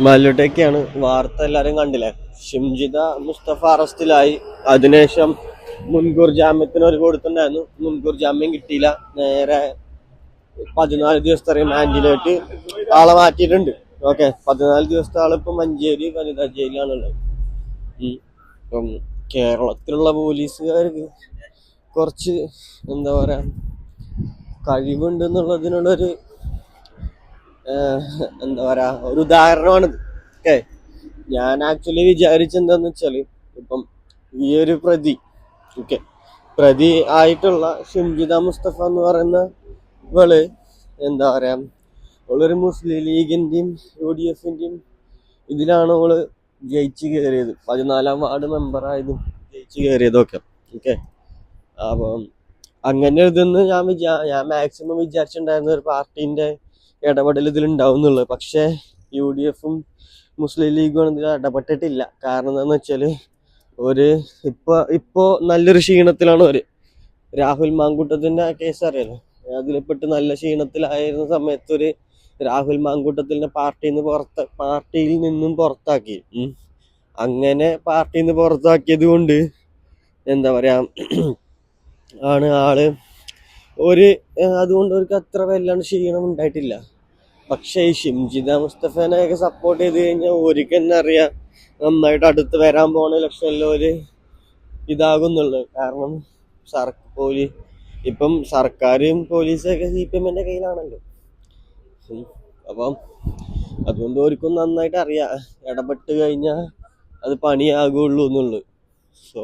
മല്ലുട്ടൊക്കെയാണ് വാർത്ത എല്ലാരും കണ്ടില്ലേ. ഷിംജിത മുസ്തഫ അറസ്റ്റിലായി. അതിനുശേഷം മുൻകൂർ ജാമ്യത്തിന് ഒരു കൊടുത്തിട്ടുണ്ടായിരുന്നു. മുൻകൂർ ജാമ്യം കിട്ടിയില്ല. നേരെ 14 ദിവസത്തെ റിമാൻഡിലോട്ട് ആളെ മാറ്റിയിട്ടുണ്ട്. ഓക്കെ, 14 ദിവസത്തെ ആളിപ്പോ മഞ്ചേരി വനിതാ ജയിലിലാണുള്ളത്. ഇപ്പം കേരളത്തിലുള്ള പോലീസുകാർക്ക് കുറച്ച് എന്താ പറയാ കഴിവുണ്ട് എന്നുള്ളതിനുള്ളൊരു എന്താ പറയാ ഒരു ഉദാഹരണമാണിത്. ഓക്കെ, ഞാൻ ആക്ച്വലി വിചാരിച്ചെന്താന്ന് വെച്ചാല് ഇപ്പം ഈ ഒരു പ്രതി ആയിട്ടുള്ള ഷിംജിത മുസ്തഫ എന്ന് പറയുന്ന ഇവള് എന്താ പറയാ അവളൊരു മുസ്ലിം ലീഗിന്റെയും UDFന്റെയും ഇതിലാണ് അവള് ജയിച്ചു കയറിയത്. 14ാം വാർഡ് മെമ്പറായതും ജയിച്ചു കയറിയതൊക്കെ. ഓക്കെ, അപ്പം അങ്ങനെ ഇതെന്ന് ഞാൻ മാക്സിമം വിചാരിച്ചിട്ടുണ്ടായിരുന്ന ഒരു പാർട്ടീന്റെ ഇടപെടൽ ഇതിലുണ്ടാവും എന്നുള്ളത്. പക്ഷെ UDFും മുസ്ലിം ലീഗും ഇതിൽ ഇടപെട്ടിട്ടില്ല. കാരണം എന്താണെന്ന് വെച്ചാൽ ഇപ്പോ നല്ലൊരു ക്ഷീണത്തിലാണ് രാഹുൽ മാങ്കൂട്ടത്തിന്റെ കേസ് അറിയാലോ. അതിൽപ്പെട്ട് നല്ല ക്ഷീണത്തിലായിരുന്ന സമയത്ത് രാഹുൽ മാങ്കൂട്ടത്തിനെ പാർട്ടിയിൽ നിന്നും പുറത്താക്കി. അങ്ങനെ പാർട്ടിയിൽ നിന്ന് പുറത്താക്കിയത് കൊണ്ട് എന്താ പറയാ ആണ് ആള് അതുകൊണ്ട് അവർക്ക് അത്ര വല്ലാണ്ട് ക്ഷീണം ഉണ്ടായിട്ടില്ല. പക്ഷെ ഈ ഷിംജിത മുസ്തഫേനെയൊക്കെ സപ്പോർട്ട് ചെയ്ത് കഴിഞ്ഞാൽ ഒരിക്കൽ തന്നെ അറിയാം നന്നായിട്ട് അടുത്ത് വരാൻ പോണ ഇലക്ഷനിൽ ഇതാകുന്നുള്ളത്. കാരണം ഇപ്പം സർക്കാരും പോലീസൊക്കെ CPMന്റെ കയ്യിലാണല്ലോ. അപ്പം അതുകൊണ്ട് ഓർക്കും നന്നായിട്ട് അറിയാം ഇടപെട്ട് കഴിഞ്ഞാൽ അത് പണിയാകുള്ളൂ എന്നുള്ളത്. സോ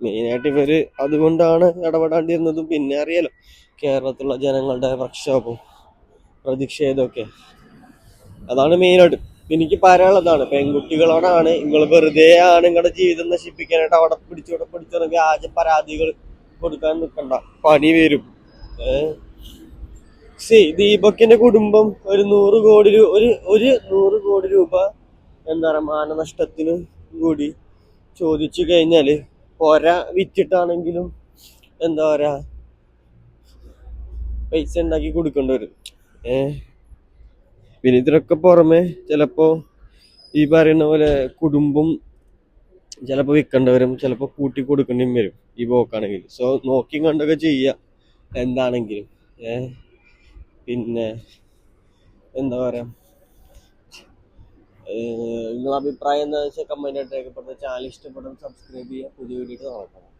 മെയിനായിട്ട് ഇവര് അതുകൊണ്ടാണ് ഇടപെടാണ്ടിരുന്നതും. പിന്നെ അറിയാലോ കേരളത്തിലുള്ള ജനങ്ങളുടെ പ്രക്ഷോഭം പ്രതിഷേധമൊക്കെ. അതാണ് മെയിനായിട്ട് എനിക്ക് പറയാനുള്ളതാണ്. പെൺകുട്ടികളോടാണ് നിങ്ങൾ വെറുതെ നിങ്ങളുടെ ജീവിതം നശിപ്പിക്കാനായിട്ട് അവിടെ പിടിച്ചോടെ വ്യാജ പരാതികൾ കൊടുക്കാൻ നിൽക്കണ്ട, പണി വരും. ദീപക്കിന്റെ കുടുംബം ഒരു 100 കോടി രൂപ എന്താ പറയാ മാനനഷ്ടത്തിന് കൂടി ചോദിച്ചു കഴിഞ്ഞാല് വിറ്റിട്ടാണെങ്കിലും എന്താ പറയാ പൈസ ഉണ്ടാക്കി കൊടുക്കേണ്ടി വരും. പിന്നെ ഇതിനൊക്കെ പുറമെ ചിലപ്പോ ഈ പറയുന്ന പോലെ കുടുംബം ചിലപ്പോ വിൽക്കേണ്ടി വരും, ചിലപ്പോ കൂട്ടി കൊടുക്കേണ്ടിയും വരും ഈ പോക്കാണെങ്കിൽ. സോ നോക്കി കണ്ടൊക്കെ ചെയ്യുക എന്താണെങ്കിലും. പിന്നെ എന്താ പറയാ നിങ്ങളുടെ അഭിപ്രായം എന്താ വെച്ചാൽ കമന്റ് ആയിട്ട് രേഖപ്പെടുത്തുക. ചാനൽ ഇഷ്ടപ്പെടുന്ന സബ്സ്ക്രൈബ് ചെയ്യുക. പുതിയ വീഡിയോ നോക്കാം.